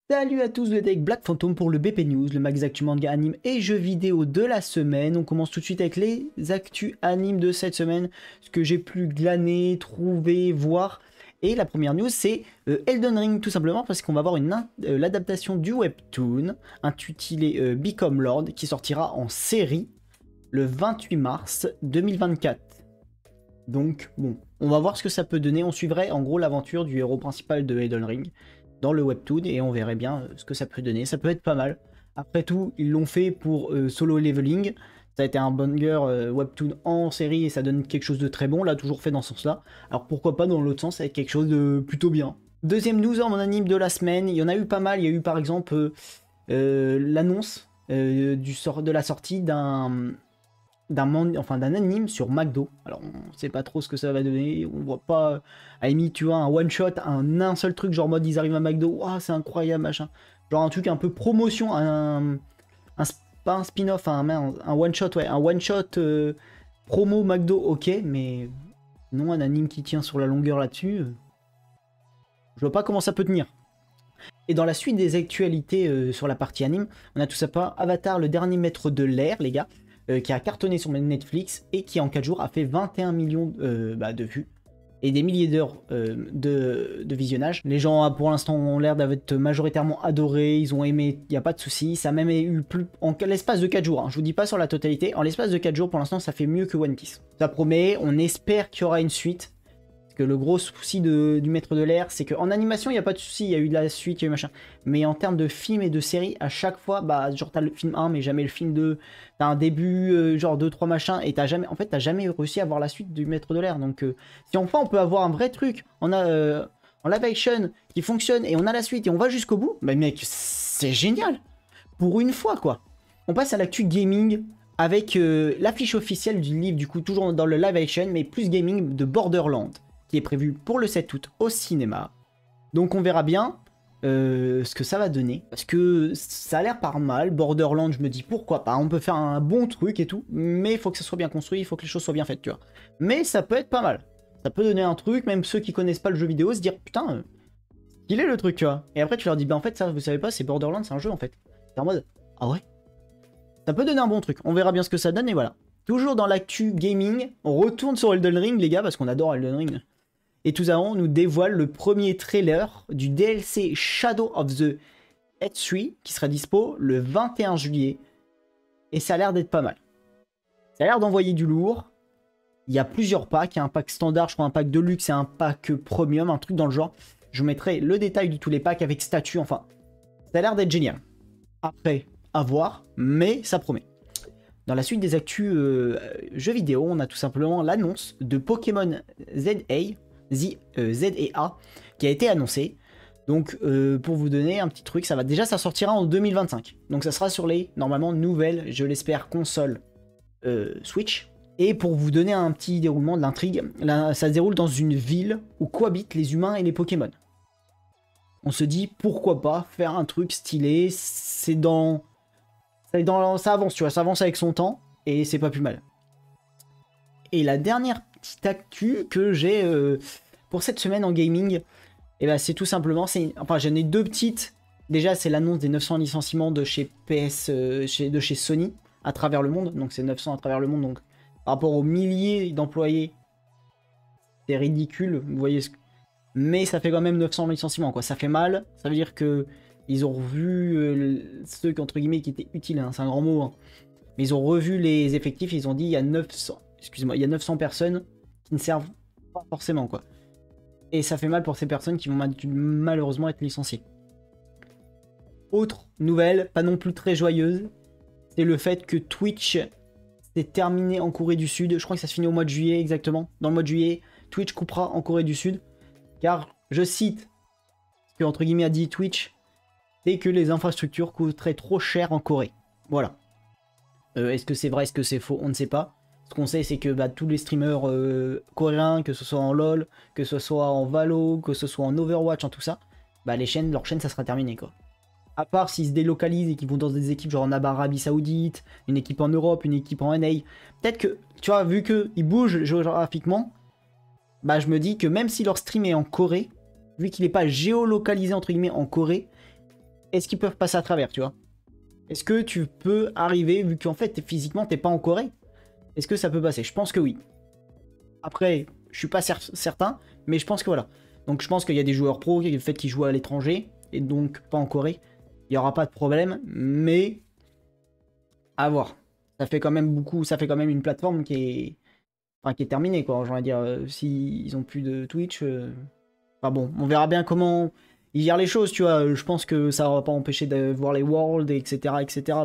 Salut à tous, vous êtes avec Black Phantom pour le BP News, le max actu manga anime et jeux vidéo de la semaine. On commence tout de suite avec les actus animes de cette semaine, ce que j'ai pu glaner, trouver, voir. Et la première news c'est Elden Ring tout simplement parce qu'on va avoir l'adaptation du webtoon intitulé Become Lord qui sortira en série le 28 mars 2024. Donc bon, on va voir ce que ça peut donner. On suivrait en gros l'aventure du héros principal de Elden Ring dans le webtoon et on verrait bien ce que ça peut donner. Ça peut être pas mal. Après tout, ils l'ont fait pour Solo Leveling. Ça a été un banger webtoon en série et ça donne quelque chose de très bon. Là, toujours fait dans ce sens-là. Alors pourquoi pas dans l'autre sens avec quelque chose de plutôt bien. Deuxième news en anime de la semaine. Il y en a eu pas mal. Il y a eu par exemple l'annonce de la sortie d'un anime sur McDo. Alors on sait pas trop ce que ça va donner, on voit pas à limite tu vois un one shot, un seul truc genre mode ils arrivent à McDo, waouh c'est incroyable machin, genre un truc un peu promotion, pas un spin-off, un one shot, ouais, un one shot promo McDo, ok, mais non un anime qui tient sur la longueur là-dessus, je vois pas comment ça peut tenir. Et dans la suite des actualités sur la partie anime, on a tout ça pas Avatar, le dernier maître de l'air les gars, qui a cartonné sur Netflix et qui en 4 jours a fait 21 millions de vues et des milliers d'heures de visionnage. Les gens pour l'instant ont l'air d'être majoritairement adorés, ils ont aimé, il n'y a pas de souci. Ça a même eu plus en l'espace de 4 jours, hein. Je vous dis pas sur la totalité, en l'espace de 4 jours pour l'instant ça fait mieux que One Piece. Ça promet, on espère qu'il y aura une suite. Que le gros souci du maître de l'air, c'est qu'en animation, il n'y a pas de souci, il y a eu de la suite, il y a eu machin. Mais en termes de film et de série, à chaque fois, bah, genre, t'as le film 1, mais jamais le film 2. T'as un début, genre 2-3 machins, et t'as jamais réussi à avoir la suite du maître de l'air. Donc, si enfin on peut avoir un vrai truc, on a en live action qui fonctionne, et on a la suite, et on va jusqu'au bout, bah, mec, c'est génial. Pour une fois, quoi. On passe à l'actu gaming avec l'affiche officielle du livre, du coup, toujours dans le live action, mais plus gaming de Borderlands, qui est prévu pour le 7 août au cinéma. Donc on verra bien ce que ça va donner. Parce que ça a l'air pas mal. Borderlands, je me dis pourquoi pas. On peut faire un bon truc et tout. Mais il faut que ça soit bien construit, il faut que les choses soient bien faites, tu vois. Mais ça peut être pas mal. Ça peut donner un truc, même ceux qui connaissent pas le jeu vidéo, se dire putain, il est le truc, tu vois. Et après tu leur dis, bah en fait ça, vous savez pas, c'est Borderlands, c'est un jeu en fait. T'es en mode, ah ouais. Ça peut donner un bon truc. On verra bien ce que ça donne et voilà. Toujours dans l'actu gaming, on retourne sur Elden Ring les gars, parce qu'on adore Elden Ring. Et Touzao nous dévoile le premier trailer du DLC Shadow of the H3 qui sera dispo le 21 juillet. Et ça a l'air d'être pas mal. Ça a l'air d'envoyer du lourd. Il y a plusieurs packs. Il y a un pack standard, je crois un pack de luxe et un pack premium, un truc dans le genre. Je vous mettrai le détail de tous les packs avec statut. Enfin, ça a l'air d'être génial. Après, à voir, mais ça promet. Dans la suite des actus jeux vidéo, on a tout simplement l'annonce de Pokémon ZA qui a été annoncé. Donc pour vous donner un petit truc, ça sortira en 2025. Donc ça sera sur les normalement nouvelles, je l'espère, consoles Switch. Et pour vous donner un petit déroulement de l'intrigue, ça se déroule dans une ville où cohabitent les humains et les Pokémon. On se dit pourquoi pas faire un truc stylé, ça avance, tu vois, ça avance avec son temps et c'est pas plus mal. Et la dernière petite actu que j'ai pour cette semaine en gaming, et ben c'est tout simplement, enfin j'en ai deux petites. Déjà c'est l'annonce des 900 licenciements de chez de chez Sony à travers le monde. Donc c'est 900 à travers le monde, donc par rapport aux milliers d'employés, c'est ridicule, vous voyez mais ça fait quand même 900 licenciements quoi, ça fait mal. Ça veut dire que ils ont revu ceux qui entre guillemets qui étaient utiles, hein, c'est un grand mot, hein. Mais ils ont revu les effectifs, ils ont dit il y a 900, excusez-moi, il y a 900 personnes qui ne servent pas forcément quoi. Et ça fait mal pour ces personnes qui vont malheureusement être licenciées. Autre nouvelle, pas non plus très joyeuse, c'est le fait que Twitch s'est terminé en Corée du Sud. Je crois que ça se finit au mois de juillet exactement. Dans le mois de juillet, Twitch coupera en Corée du Sud. Car, je cite ce que entre guillemets a dit Twitch, c'est que les infrastructures coûteraient trop cher en Corée. Voilà. Est-ce que c'est vrai, est-ce que c'est faux? On ne sait pas. Ce qu'on sait, c'est que tous les streamers coréens, que ce soit en LoL, que ce soit en Valo, que ce soit en Overwatch, en tout ça, leurs chaînes, ça sera terminé, quoi. À part s'ils se délocalisent et qu'ils vont dans des équipes genre en Arabie Saoudite, une équipe en Europe, une équipe en NA, peut-être que, tu vois, vu qu'ils bougent géographiquement, je me dis que même si leur stream est en Corée, vu qu'il n'est pas géolocalisé, entre guillemets, en Corée, est-ce qu'ils peuvent passer à travers, tu vois? Est-ce que tu peux arriver, vu qu'en fait, physiquement, t'es pas en Corée? Est-ce que ça peut passer? Je pense que oui. Après, je suis pas certain, mais je pense que voilà. Donc je pense qu'il y a des joueurs pros, le fait qu'ils jouent à l'étranger, et donc pas en Corée. Il n'y aura pas de problème, mais à voir. Ça fait quand même beaucoup, ça fait quand même une plateforme qui est, enfin, qui est terminée, quoi. J'ai envie de dire, s'ils ont plus de Twitch, enfin bon, on verra bien comment ils gèrent les choses, tu vois. Je pense que ça va pas empêcher de voir les Worlds, etc.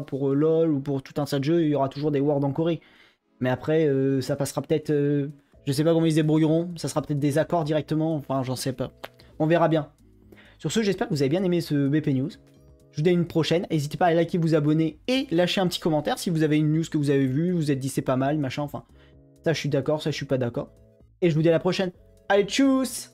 Pour LoL ou pour tout un tas de jeux, il y aura toujours des Worlds en Corée. Mais après, ça passera peut-être, je sais pas comment ils se débrouilleront, ça sera peut-être des accords directement, enfin, j'en sais pas. On verra bien. Sur ce, j'espère que vous avez bien aimé ce BP News. Je vous dis à une prochaine. N'hésitez pas à liker, vous abonner et lâcher un petit commentaire si vous avez une news que vous avez vue, vous êtes dit c'est pas mal, machin, enfin. Ça, je suis d'accord, ça, je suis pas d'accord. Et je vous dis à la prochaine. Allez, tchuss!